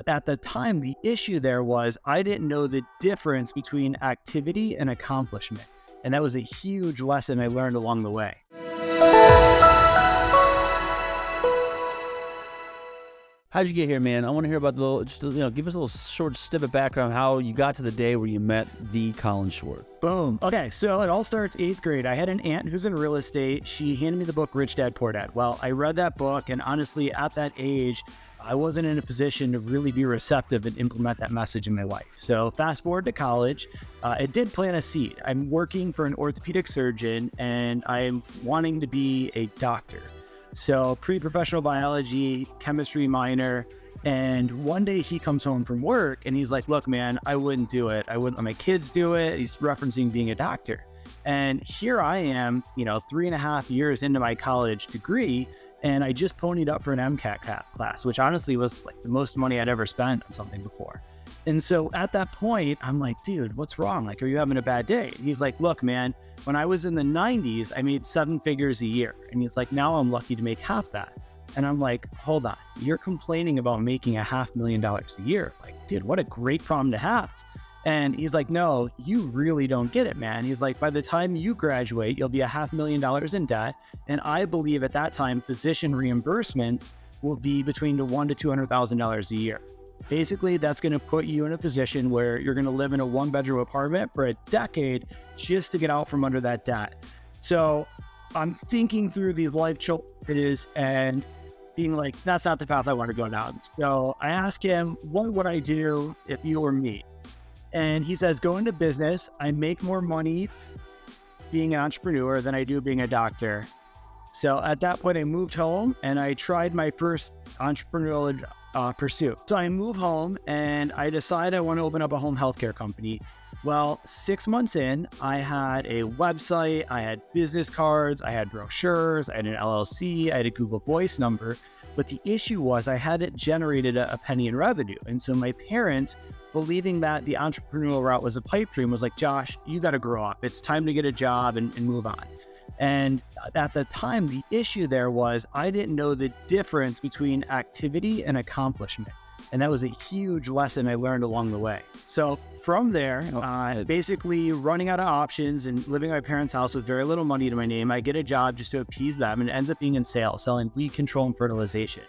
At the time, the issue there was I didn't know the difference between activity and accomplishment. And that was a huge lesson I learned along the way. How'd you get here, man? I want to hear about give us a little short snippet background how you got to the day where you met the Colin Schwartz. Boom. Okay, so it all starts 8th grade. I had an aunt who's in real estate. She handed me the book, Rich Dad, Poor Dad. Well, I read that book, and honestly, at that age, I wasn't in a position to really be receptive and implement that message in my life. So fast forward to college, it did plant a seed. I'm working for an orthopedic surgeon, and I'm wanting to be a doctor. So pre-professional biology, chemistry minor. And one day he comes home from work and he's like, look, man, I wouldn't do it. I wouldn't let my kids do it. He's referencing being a doctor. And here I am, 3.5 years into my college degree. And I just ponied up for an MCAT class, which honestly was like the most money I'd ever spent on something before. And so at that point, I'm like, dude, what's wrong? Like, are you having a bad day? And he's like, look, man, when I was in the 90s, I made 7 figures a year. And he's like, now I'm lucky to make half that. And I'm like, hold on, you're complaining about making $500,000 a year. Like, dude, what a great problem to have. And he's like, no, you really don't get it, man. He's like, by the time you graduate, you'll be $500,000 in debt. And I believe at that time, physician reimbursements will be between $100,000 to $200,000 a year. Basically, that's going to put you in a position where you're going to live in a 1-bedroom apartment for a decade just to get out from under that debt. So I'm thinking through these life choices and being like, that's not the path I want to go down. So I asked him, what would I do if you were me? And he says, go into business. I make more money being an entrepreneur than I do being a doctor. So at that point, I moved home and I tried my first entrepreneurial pursuit. So I move home and I decide I want to open up a home healthcare company. Well, 6 months in, I had a website, I had business cards, I had brochures, I had an LLC, I had a Google Voice number. But the issue was I hadn't generated a penny in revenue. And so my parents, believing that the entrepreneurial route was a pipe dream, was like, Josh, you got to grow up. It's time to get a job and move on. And at the time, the issue there was I didn't know the difference between activity and accomplishment. And that was a huge lesson I learned along the way. So from there, basically running out of options and living at my parents' house with very little money to my name, I get a job just to appease them, and it ends up being in sales, selling weed control and fertilization.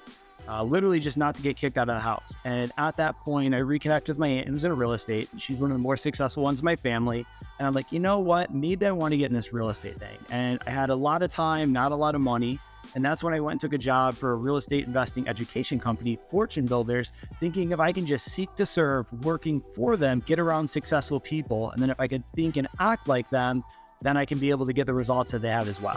Literally just not to get kicked out of the house. And at that point, I reconnect with my aunt who's in real estate. She's one of the more successful ones in my family. And I'm like, you know what? Maybe I want to get in this real estate thing. And I had a lot of time, not a lot of money. And that's when I went and took a job for a real estate investing education company, Fortune Builders, thinking if I can just seek to serve, working for them, get around successful people. And then if I could think and act like them, then I can be able to get the results that they have as well.